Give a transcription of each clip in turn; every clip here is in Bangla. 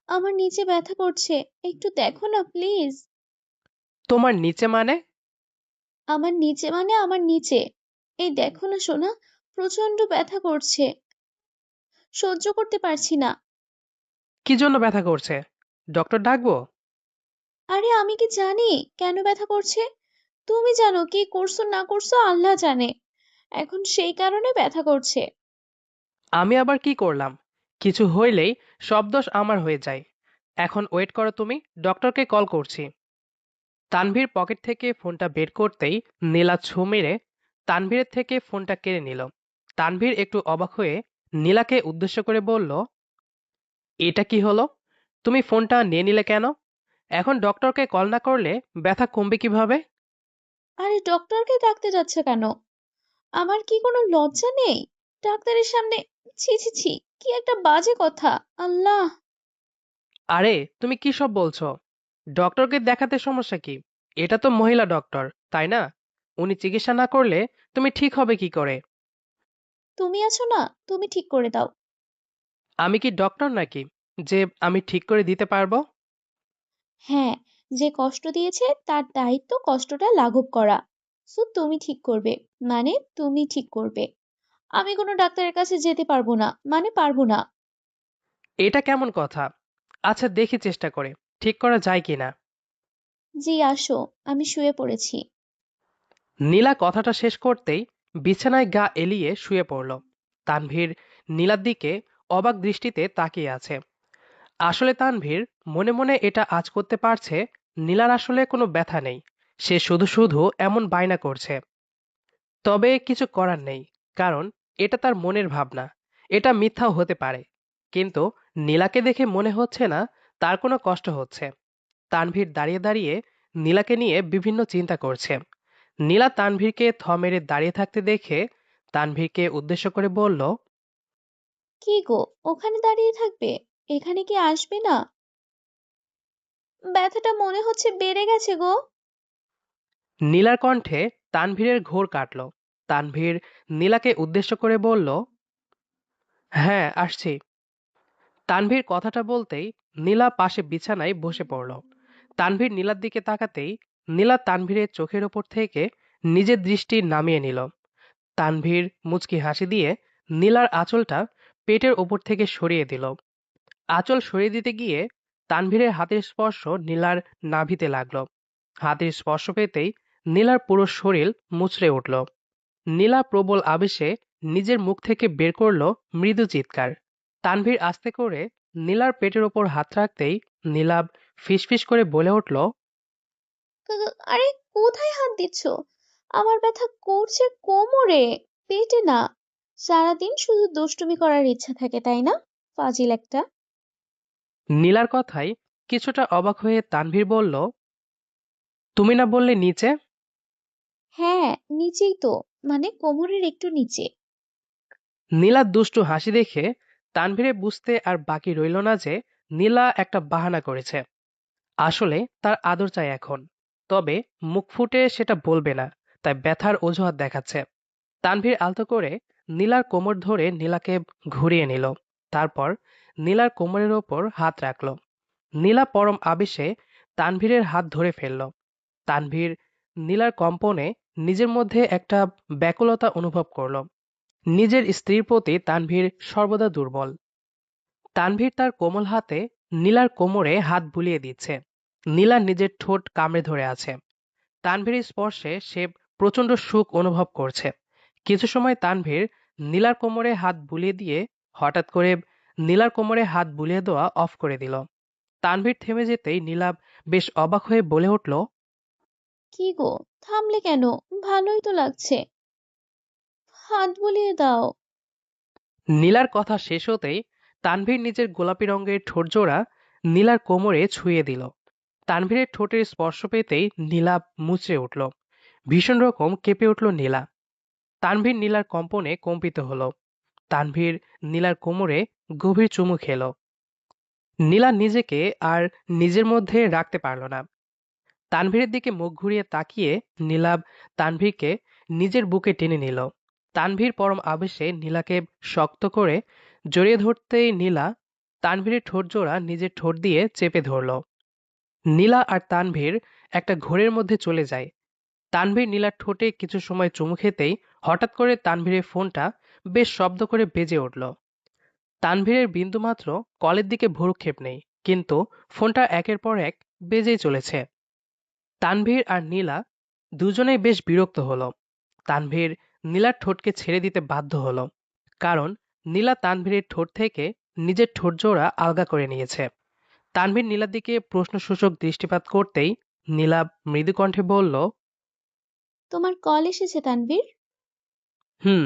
আমার নিচে ব্যথা করছে, একটু দেখো না প্লিজ। তোমার নিচে মানে? আমার নিচে মানে আমার নিচে। এই দেখো না সোনা, প্রচন্ড ব্যথা করছে, সহ্য করতে পারছি না। কি জন্য ব্যথা করছে? ডক্টর ডাকবো? আরে আমি কি জানি কেন ব্যথা করছে? তুমি জানো, কি করছো না করছো আল্লাহ জানে। এখন সেই কারণে ব্যথা করছে। আমি আবার কি করলাম? কিছু হইলেই সব দোষ আমার হয়ে যায়। এখন ওয়েট করো, তুমি ডক্টরকে কল করছি। তানভীর পকেট থেকে ফোনটা বের করতেই নীলা ছো মেরে তানভীরের থেকে ফোনটা কেড়ে নিল। তানভীর একটু অবাক হয়ে নীলাকে উদ্দেশ্য করে বলল, এটা কি হলো? তুমি ফোনটা নিয়ে নিলে কেন? এখন ডক্টরকে কল না করলে ব্যথা কমবে কিভাবে? আরে ডক্টরকে ডাকতে যাচ্ছে কেন? আমার কি কোনো লজ্জা নেই ডাক্তারের সামনে? ছি ছি ছি, কি একটা বাজে কথা। আল্লাহ! আরে তুমি কি সব বলছো? ডক্টরকে দেখাতে সমস্যা কি? এটা তো মহিলা ডক্টর, তাই না? উনি চিকিৎসা না করলে তুমি ঠিক হবে কি করে? তুমি আছো না, তুমি ঠিক করে দাও। আমি কি ডক্টর নাকি যে আমি ঠিক করে দিতে পারবো? হ্যাঁ, যে কষ্ট দিয়েছে তার দায়িত্ব কষ্টটা লাঘব করা। সো তুমি ঠিক করবে, মানে তুমি ঠিক করবে। আমি কোনো ডাক্তারের কাছে যেতে পারবো না, মানে পারবো না। এটা কেমন কথা? আচ্ছা, দেখি চেষ্টা করে ঠিক করা যায় কিনা। জি আসো, আমি শুয়ে পড়েছি। নীলা কথাটা শেষ করতেই বিছানায় গা এলিয়ে শুয়ে পড়ল। তানভীর নীলার দিকে অবাক দৃষ্টিতে তাকিয়ে আছে। আসলে তানভীর মনে মনে এটা আঁচ করতে পারছে, নীলার আসলে কোনো ব্যথা নেই। সে শুধু শুধু এমন বায়না করছে। তবে কিছু করার নেই, কারণ এটা তার মনের ভাবনা। এটা মিথ্যাও হতে পারে। কিন্তু নীলাকে দেখে মনে হচ্ছে না তার কোনো কষ্ট হচ্ছে। তানভীর দাঁড়িয়ে দাঁড়িয়ে নীলাকে নিয়ে বিভিন্ন চিন্তা করছে। নীলা তানভীরকে থ মেরে দাঁড়িয়ে থাকতে দেখে তানভীরকে উদ্দেশ্য করে বলল, কি গো, ওখানে দাঁড়িয়ে থাকবে? এখানে কি আসবে না? ব্যথাটা মনে হচ্ছে বেড়ে গেছে গো। নীলার কণ্ঠে তানভীরের ঘোর কাটল। তানভীর নীলাকে উদ্দেশ্য করে বলল, হ্যাঁ আসছি। তানভীর কথাটা বলতেই নীলা পাশে বিছানায় বসে পড়ল। তানভীর নীলার দিকে তাকাতেই নীলা তানভীরের চোখের ওপর থেকে নিজের দৃষ্টি নামিয়ে নিল। তানভীর মুচকি হাসি দিয়ে নীলার আঁচলটা পেটের ওপর থেকে সরিয়ে দিল। আঁচল সরিয়ে দিতে গিয়ে তানভীরের হাতের স্পর্শ নীলার নাভিতে লাগলো। হাতের স্পর্শ পেতেই নীলার পুরো শরীর মুচড়ে উঠল। নীলা প্রবল আবেশে নিজের মুখ থেকে বের করলো মৃদু চিৎকার। তানভীর আস্তে করে নীলার পেটের ওপর হাত রাখতেই নীলাব ফিসফিস করে বলে উঠল, আরে কোথায় হাত দিচ্ছ? আমার ব্যথা করছে কোমরে, পেটে না। সারাদিন শুধু দুষ্টুমি করার ইচ্ছা থাকে তাই না? ফাজিল একটা। নীলার কথায় কিছুটা অবাক হয়ে তানভীর বলল, তুমি না বললে নিচে? হ্যাঁ, নিচেই তো, মানে কোমরের একটু নিচে। নীলার দুষ্টু হাসি দেখে তানভীরে বুঝতে আর বাকি রইল না যে নীলা একটা বাহানা করেছে। আসলে তার আদর চাই এখন। তবে মুখ ফুটে সেটা বলবে না, তাই ব্যথার অজুহাত দেখাচ্ছে। তানভীর আলতো করে নীলার কোমর ধরে নীলাকে ঘুরিয়ে নিল। তারপর নীলার কোমরের ওপর হাত রাখল। নীলা পরম আবেশে তানভীরের হাত ধরে ফেলল। তানভীর নীলার কম্পনে নিজের মধ্যে একটা ব্যাকুলতা অনুভব করল। নিজের স্ত্রীর প্রতি তানভীর সর্বদা দুর্বল। তানভীর তার কোমল হাতে নীলার কোমরে হাত বুলিয়ে দিচ্ছে। নীলা নিজের ঠোঁট কামড়ে ধরে আছে। তানভীরের স্পর্শে সে প্রচণ্ড সুখ অনুভব করছে। কিছু সময় তানভীর নীলার কোমরে হাত বুলিয়ে দিয়ে হঠাৎ করে নীলার কোমরে হাত বুলিয়ে দেওয়া অফ করে দিল। তানভীর থেমে যেতেই নীলা বেশ অবাক হয়ে বলে উঠল, কি গো, থামলে কেন? ভালোই তো লাগছে, হাত বুলিয়ে দাও। নীলার কথা শেষ হতেই তানভীর নিজের গোলাপি রঙের ঠোঁটজোড়া নীলার কোমরে ছুঁয়ে দিল। তানভীরের ঠোঁটের স্পর্শ পেতেই নীলা মুচড়ে উঠল। ভীষণ রকম কেঁপে উঠল নীলা। তানভীর নীলার কম্পনে কম্পিত হলো। তানভীর নীলার কোমরে গভীর চুমু খেল। নীলা নিজেকে আর নিজের মধ্যে রাখতে পারল না। তানভীরের দিকে মুখ ঘুরিয়ে তাকিয়ে নীলাব তানভীরকে নিজের বুকে টেনে নিল। তানভীর পরম আবেশে নীলাকে শক্ত করে জড়িয়ে ধরতেই নীলা তানভীরের ঠোঁট জোড়া নিজের ঠোঁট দিয়ে চেপে ধরল। নীলা আর তানভীর একটা ঘোরের মধ্যে চলে যায়। তানভীর নীলার ঠোঁটে কিছু সময় চুমু খেতেই হঠাৎ করে তানভীরের ফোনটা বেশ শব্দ করে বেজে উঠল। তানভীরের বিন্দুমাত্র কলের দিকে ভ্রূক্ষেপ নেই, কিন্তু ফোনটা একের পর এক বেজেই চলেছে। তানভীর আর নীলা দুজনেই বেশ বিরক্ত হলো। তানভীর নীলার ঠোঁটকে ছেড়ে দিতে বাধ্য হলো, কারণ নীলা তানভীরের ঠোঁট থেকে নিজের ঠোঁট জোড়া আলগা করে নিয়েছে। তানভীর নীলার দিকে প্রশ্নসূচক দৃষ্টিপাত করতেই নীলা মৃদু কণ্ঠে বলল, তোমার কল এসেছে তানভীর? হুম।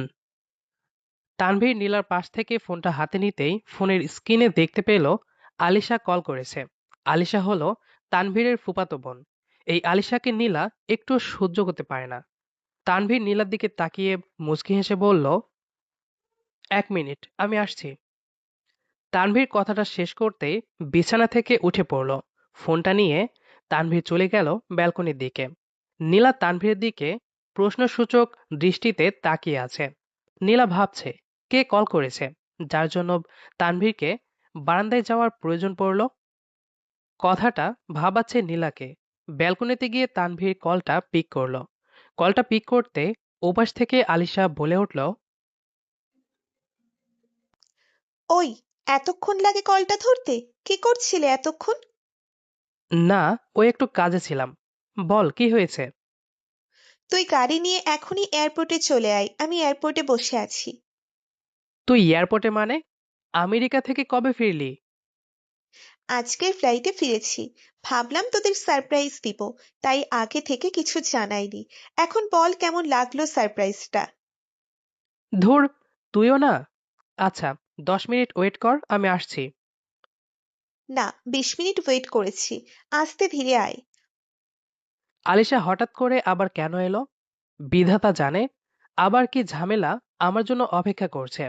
তানভীর নীলার পাশ থেকে ফোনটা হাতে নিতেই ফোনের স্ক্রিনে দেখতে পেল আলিশা কল করেছে। আলিশা হলো তানভীরের ফুফাতো বোন। এই আলিশাকে নীলা একটু সহ্য করতে পারে না। তানভীর নীলার দিকে তাকিয়ে মুচকি হেসে বলল, 1 মিনিট, আমি আসছি। তানভীর কথাটা শেষ করতেই বিছানা থেকে উঠে পড়ল। ফোনটা নিয়ে তানভীর চলে গেল ব্যালকনির দিকে। নীলা তানভীরের দিকে প্রশ্নসূচক দৃষ্টিতে তাকিয়ে আছে। নীলা ভাবছে, কে কল করেছে যার জন্য তানভীরকে বারান্দায় যাওয়ার প্রয়োজন পড়ল। কথাটা ভাবাচ্ছে নীলাকে। ব্যালকনিতে গিয়ে তানভীর কলটা পিক করলো। কলটা পিক করতে ওপাশ থেকে আলিশা বলে উঠল, ওই, এতক্ষণ লাগে কলটা ধরতে? কি করছিলে এতক্ষণ? না, ও একটু কাজে ছিলাম। বল, কি হয়েছে? তুই গাড়ি নিয়ে এখনই এয়ারপোর্টে চলে আয়, আমি এয়ারপোর্টে বসে আছি। তুই এয়ারপোর্টে মানে? আমেরিকা থেকে কবে ফিরলি? আজকের ফ্লাইটে ফিরেছি। ভাবলাম তোদের সারপ্রাইজ দিব, তাই আগে থেকে কিছু জানাইনি। এখন বল, কেমন লাগলো সারপ্রাইজটা? ধুর, তুইও না। আচ্ছা, 10 মিনিট ওয়েট কর, আমি আসছি। না, 20 মিনিট ওয়েট করেছি। আস্তে ধীরে আয়। আলিশা হঠাৎ করে আবার কেন এলো? বিধাতা জানে আবার কি ঝামেলা আমার জন্য অপেক্ষা করছে।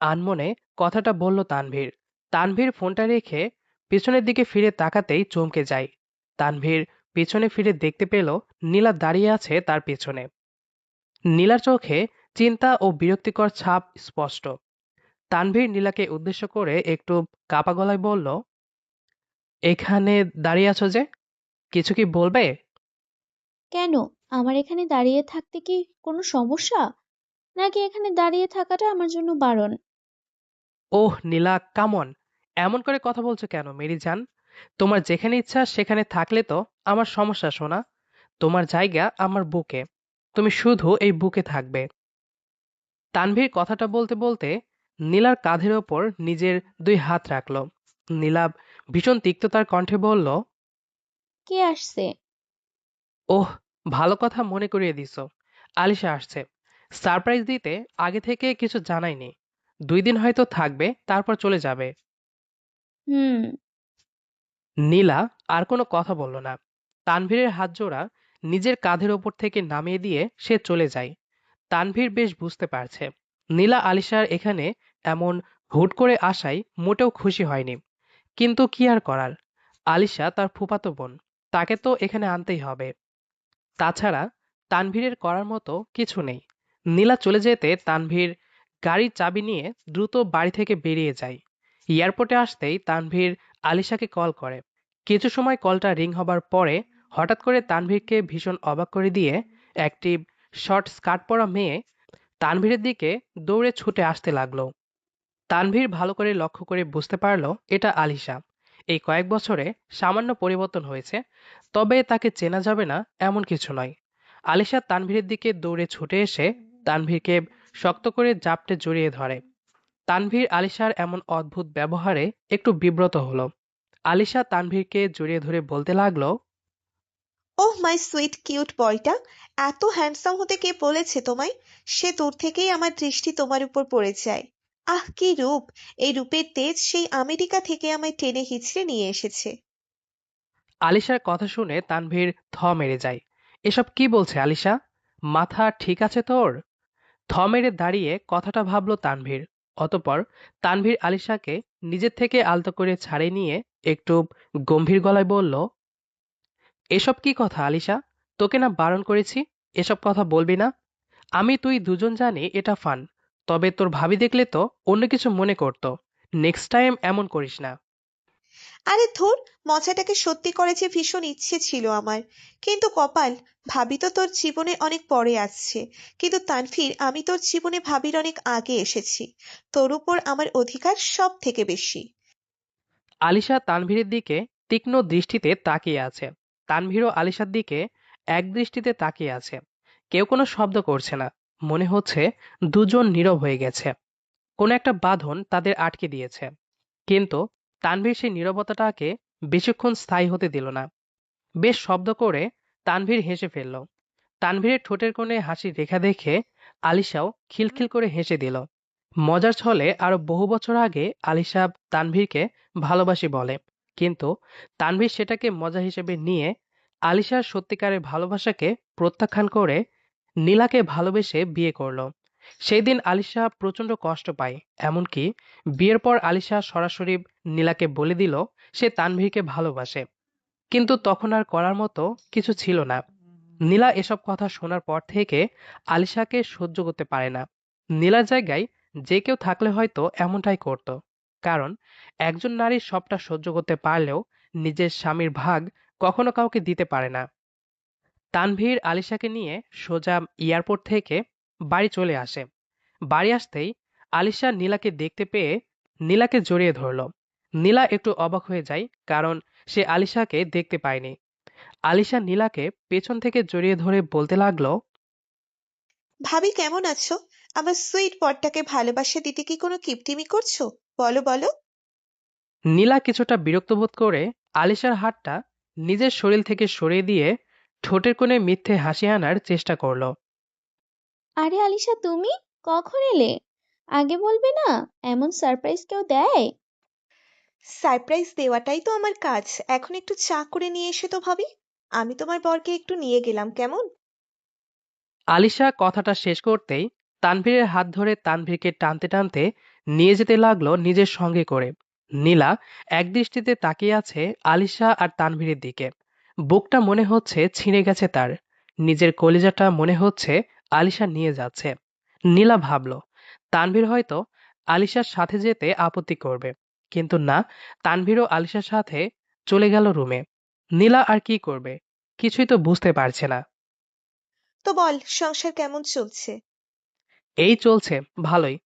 আনমনে কথাটা বলল তানভীর। তানভীর ফোনটা রেখে পিছনের দিকে ফিরে তাকাতেই চমকে যায়। তানভীর পিছনে ফিরে দেখতে পেল নীলা দাঁড়িয়ে আছে তার পেছনে। নীলার চোখে চিন্তা ও বিরক্তিকর ছাপ স্পষ্ট। তানভীর নীলাকে উদ্দেশ্য করে একটু কাপা গলায় বলল, এখানে দাঁড়িয়ে আছো যে, কিছু কি বলবে? কেন? আমার এখানে দাঁড়িয়ে থাকতে কি কোনো সমস্যা, নাকি এখানে দাঁড়িয়ে থাকাটা আমার জন্য বারণ? ওহ নীলা, কামন, এমন করে কথা বলছো কেন মেরি জান? তোমার যেখানে ইচ্ছা সেখানে থাকলে তো আমার সমস্যা, শোনা। তোমার জায়গা আমার বুকে, তুমি শুধু এই বুকে থাকবে। তানভীর কথাটা বলতে বলতে নীলার কাঁধের ওপর নিজের 2 হাত রাখল। নীলা ভীষণ তিক্ততার কণ্ঠে বলল, কে আসছে? ওহ, ভালো কথা মনে করিয়ে দিছো। আলিশা আসছে। সারপ্রাইজ দিতে আগে থেকে কিছু জানাইনি। 2 দিন হয়তো থাকবে, তারপর চলে যাবে। হুম। নীলা আর কোনো কথা বলল না। তানভীরের হাত জোড়া নিজের কাঁধের ওপর থেকে নামিয়ে দিয়ে সে চলে যায়। তানভীর বেশ বুঝতে পারছে নীলা আলিশার এখানে এমন হুট করে আসায় মোটেও খুশি হয়নি। কিন্তু কি আর করার, আলিশা তার ফুফাতো বোন, তাকে তো এখানে আনতেই হবে। তাছাড়া তানভীরের করার মতো কিছু নেই। নীলা চলে যেতে তানভীর গাড়ির চাবি নিয়ে দ্রুত বাড়ি থেকে বেরিয়ে যায়। এয়ারপোর্টে আসতেই তানভীর আলিশাকে কল করে। কিছু সময় কলটা রিং হবার পরে হঠাৎ করে তানভীরকে ভীষণ অবাক করে দিয়ে একটি শর্ট স্কার্ট পরা মেয়ে তানভীরের দিকে দৌড়ে ছুটে আসতে লাগলো। তানভীর ভালো করে লক্ষ্য করে বুঝতে পারল এটা আলিশা। এই কয়েক বছরে সামান্য পরিবর্তন হয়েছে, তবে তাকে চেনা যাবে না এমন কিছু নয়। আলিশা তানভীরের দিকে দৌড়ে ছুটে এসে তানভীরকে শক্ত করে জাপটে জড়িয়ে ধরে। তানভীর আলিশার এমন অদ্ভুত ব্যবহারে একটু বিব্রত হলো। আলিশা তানভীরকে জড়িয়ে ধরে বলতে লাগলো, ওহ মাই সুইট কিউট বয়টা, এত হ্যান্ডসাম হতে কে বলেছে তোমায়? সে দূর থেকেই আমার দৃষ্টি তোমার উপর পড়ে যায়। আহ, কি রূপ! এই রূপের তেজ সেই আমেরিকা থেকে আমায় টেনে হিচড়ে নিয়ে এসেছে। আলিশার কথা শুনে তানভীর থ মেরে যায়। এসব কি বলছে আলিশা? মাথা ঠিক আছে তোর? থ মেরে দাঁড়িয়ে কথাটা ভাবল তানভীর। অতঃপর তানভীর আলিশাকে নিজের থেকে আলতো করে ছাড়ে নিয়ে একটু গম্ভীর গলায় বলল, এসব কি কথা আলিশা? তোকে না বারণ করেছি এসব কথা বলবি না? আমি তুই দুজন জানি এটা ফান, তবে তোর ভাবি দেখলে তো অন্য কিছু মনে করতো। নেক্সট টাইম এমন করিস না। আরে ধুর, মজাটাকে সত্যি করে যে ভীষণ ইচ্ছে ছিল আমার, কিন্তু কপাল। ভাবি তো তোর জীবনে অনেক পরে আসছে, কিন্তু তানভীর, আমি তোর জীবনে ভাবির অনেক আগে এসেছি। তোর উপর আমার অধিকার সব থেকে বেশি। আলিশা তানভীরের দিকে তীক্ষ্ণ দৃষ্টিতে তাকিয়ে আছে। তানভীরও আলিশার দিকে এক দৃষ্টিতে তাকিয়ে আছে। কেউ কোনো শব্দ করছে না। মনে হচ্ছে দুজন নীরব হয়ে গেছে। কোনো একটা বাঁধন তাদের আটকে দিয়েছে। কিন্তু তানভীর সেই নীরবতাটাকে বেশিক্ষণ স্থায়ী হতে দিল না। বেশ শব্দ করে তানভীর হেসে ফেলল। তানভীরের ঠোঁটের কোণে হাসির রেখা দেখে আলিশাও খিলখিল করে হেসে দিল। মজার ছলে আরো বহু বছর আগে আলিশা তানভীরকে ভালোবাসি বলে, কিন্তু তানভীর সেটাকে মজা হিসেবে নিয়ে আলিশার সত্যিকারের ভালোবাসাকে প্রত্যাখ্যান করে নীলাকে ভালোবেসে বিয়ে করলো। সেই দিন আলিশা প্রচন্ড কষ্ট পায়। এমনকি বিয়ের পর আলিশা সরাসরি নীলাকে বলে দিল সে তানভীরকে ভালোবাসে। কিন্তু তখন আর করার মতো কিছু ছিল না। নীলা এসব কথা শোনার পর থেকে আলিশাকে সহ্য করতে পারে না। নীলার জায়গায় যে কেউ থাকলে হয়তো এমনটাই করত। কারণ একজন নারী সবটা সহ্য করতে পারলেও নিজের স্বামীর ভাগ কখনো কাউকে দিতে পারে না। তানভীর আলিশাকে নিয়ে সোজা এয়ারপোর্ট থেকে বাড়ি চলে আসে। বাড়ি আসতেই আলিশা নীলাকে দেখতে পেয়ে নীলাকে জড়িয়ে ধরল। নীলা একটু অবাক হয়ে যায়, কারণ সে আলিশাকে দেখতে পায়নি। আলিশা নীলাকে পেছন থেকে জড়িয়ে ধরে বলতে লাগলো, ভাবি কেমন আছো? আমার সুইট বরটাকে ভালোবাসা দিতে কি কোনো কিপটিমি করছো? বলো বলো। নীলা কিছুটা বিরক্ত বোধ করে আলিশার হাতটা নিজের শরীর থেকে সরিয়ে দিয়ে ঠোঁটের কোণে মিথ্যে হাসি আনার চেষ্টা করলো। আরে আলিশা, তুমি কখন এলে? আগে বলবে না? এমন সারপ্রাইজ কেউ দেয়? সারপ্রাইজ দেওয়াটাই তো আমার কাজ। এখন একটু চা করে নিয়ে এসে তো ভাবি। আমি তোমার বরকে একটু নিয়ে গেলাম, কেমন? আলিশা কথাটা শেষ করতেই তানভীরের হাত ধরে তানভীরকে টানতে টানতে নিয়ে যেতে লাগলো নিজের সঙ্গে করে। নীলা একদৃষ্টিতে তাকিয়ে আছে আলিশা আর তানভীরের দিকে। বুকটা মনে হচ্ছে ছিঁড়ে গেছে তার। নিজের কলিজাটা মনে হচ্ছে আলিশা নিয়ে যাচ্ছে। নীলা ভাবল তানভীর হয়তো আলিশার সাথে যেতে আপত্তি করবে, কিন্তু না, তানভীরও আলিশার সাথে চলে গেল রুমে। নীলা আর কি করবে, কিছুই তো বুঝতে পারছে না। তো বল, সংসার কেমন চলছে? এই চলছে ভালোই।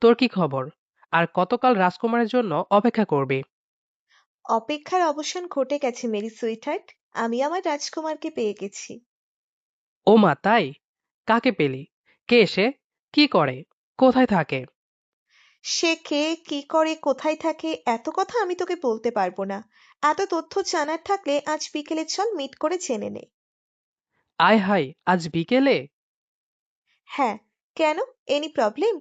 তোর কি খবর? আর কতকাল রাজকুমারের জন্য অপেক্ষা করবি? অপেক্ষার অবসান ঘটে গেছে মেরি সুইটহার্ট। আমি আমার রাজকুমারকে পেয়ে গেছি। ও মা, তাই? কাকে পেলি? কে সে? কি করে? কোথায় থাকে? সে কে, কি করে, কোথায় থাকে, এত কথা আমি তোকে বলতে পারবো না। এত তথ্য জানার থাকলে আজ বিকেলে চল মিট করে জেনে নে। আয় হাই, আজ বিকেলে? হ্যাঁ। কেন? Any problem?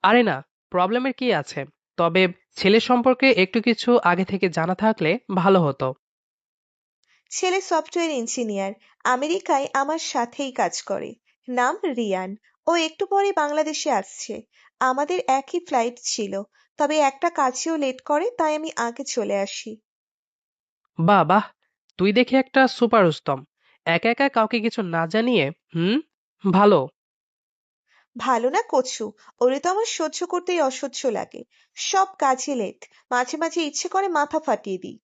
আরে না, প্রবলেমের কি আছে? তবে ছেলের সম্পর্কে একটু কিছু আগে থেকে জানা থাকলে ভালো হতো। ছেলে সফটওয়্যার ইঞ্জিনিয়ার, আমেরিকায় আমার সাথেই কাজ করে। নাম রিয়ান। ও একটু পরে বাংলাদেশে আসছে। আমাদের একই ফ্লাইট ছিল, তবে একটা কাজেও লেট করে, তাই আমি আগে চলে আসি। বাহ বাহ, তুই দেখি একটা সুপার উস্তম। একা একা কাউকে কিছু না জানিয়ে। হুম, ভালো। ভালো না কচু। ওরে তো আমার সহ্য করতেই অসহ্য লাগে। সব কাজে লেট। মাঝে মাঝে ইচ্ছে করে মাথা ফাটিয়ে দিই।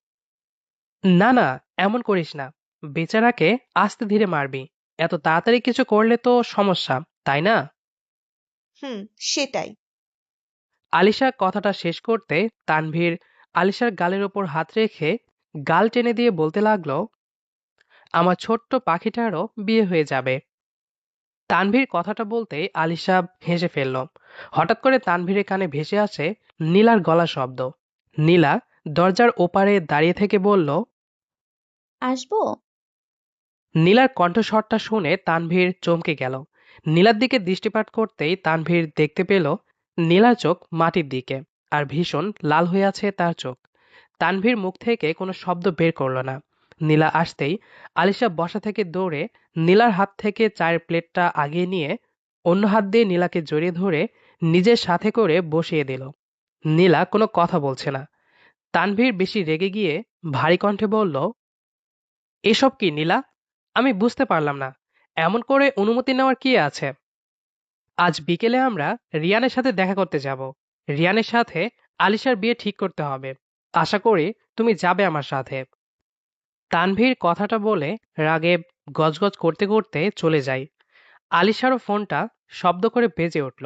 না না, এমন করিস না। বেচারাকে আস্তে ধীরে মারবি। এত তাড়াতাড়ি কিছু করলে তো সমস্যা, তাই না? হুম, সেটাই। আলিশা কথাটা শেষ করতে তানভীর আলিশার গালের ওপর হাত রেখে গাল টেনে দিয়ে বলতে লাগলো, আমার ছোট্ট পাখিটারও বিয়ে হয়ে যাবে। তানভীর কথাটা বলতেই আলিশা হেসে ফেলল। হঠাৎ করে তানভীরের কানে ভেসে আসে নীলার গলা শব্দ। নীলা দরজার ওপারে দাঁড়িয়ে থেকে বলল, আসবো? নীলার কণ্ঠস্বরটা শুনে তানভীর চমকে গেল। নীলার দিকে দৃষ্টিপাত করতেই তানভীর দেখতে পেল নীলার চোখ মাটির দিকে, আর ভীষণ লাল হয়ে আছে তার চোখ। তানভীর মুখ থেকে কোনো শব্দ বের করল না। নীলা আসতেই আলিশা বসা থেকে দৌড়ে নীলার হাত থেকে চায়ের প্লেটটা আগিয়ে নিয়ে অন্য হাত দিয়ে নীলাকে জড়িয়ে ধরে নিজের সাথে করে বসিয়ে দিল। নীলা কোনো কথা বলছে না। তানভীর বেশি রেগে গিয়ে ভারী কণ্ঠে বলল, এসব কি নীলা? আমি বুঝতে পারলাম না। এমন করে অনুমতি নেওয়ার কি আছে? আজ বিকেলে আমরা রিয়ানের সাথে দেখা করতে যাব। রিয়ানের সাথে আলিশার বিয়ে ঠিক করতে হবে। আশা করি তুমি যাবে আমার সাথে। তানভীর কথাটা বলে রাগে গজগজ করতে করতে চলে যায়। আলিশারও ফোনটা শব্দ করে বেজে উঠল।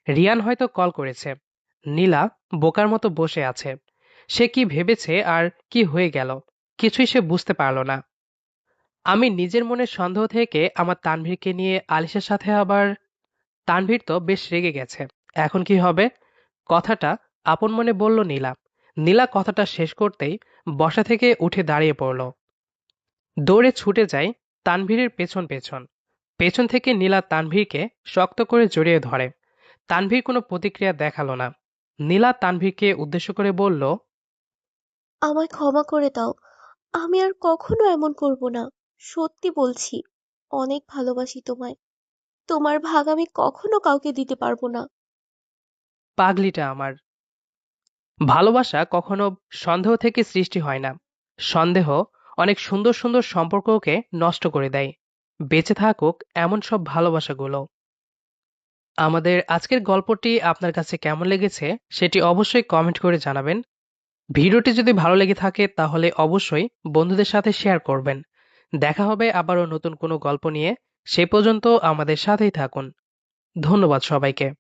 রিয়ান হয়তো কল করেছে। নীলা বোকার মতো বসে আছে। সে কি ভেবেছে আর কি হয়ে গেল কিছুই সে বুঝতে পারল না। আমি নিজের মনের সন্দেহ থেকে আমার তানভীরকে নিয়ে আলিশার সাথে আবার। তানভীর তো বেশ রেগে গেছে। এখন কি হবে? কথাটা আপন মনে বলল নীলা। নীলা কথাটা শেষ করতেই বসা থেকে উঠে দাঁড়িয়ে পড়ল। দৌড়ে ছুটে যায় তানভীরের পেছন পেছন। পেছন থেকে নীলা তানভীরকে শক্ত করে জড়িয়ে ধরে। তানভীর কোনো প্রতিক্রিয়া দেখালো না। নীলা তানভীরকে উদ্দেশ্য করে বলল, আমায় ক্ষমা করে দাও, আমি আর কখনো এমন করব না। সত্যি বলছি, অনেক ভালোবাসি তোমায়। তোমার ভাগ আমি কখনো কাউকে দিতে পারবো না। পাগলিটা আমার। ভালোবাসা কখনো সন্দেহ থেকে সৃষ্টি হয় না। সন্দেহ অনেক সুন্দর সুন্দর সম্পর্ককে নষ্ট করে দেয়। বেঁচে থাকুক এমন সব ভালোবাসাগুলো। আমাদের আজকের গল্পটি আপনার কাছে কেমন লেগেছে সেটি অবশ্যই কমেন্ট করে জানাবেন। ভিডিওটি যদি ভালো লেগে থাকে তাহলে অবশ্যই বন্ধুদের সাথে শেয়ার করবেন। দেখা হবে আবারও নতুন কোনো গল্প নিয়ে। সে পর্যন্ত আমাদের সাথেই থাকুন। ধন্যবাদ সবাইকে।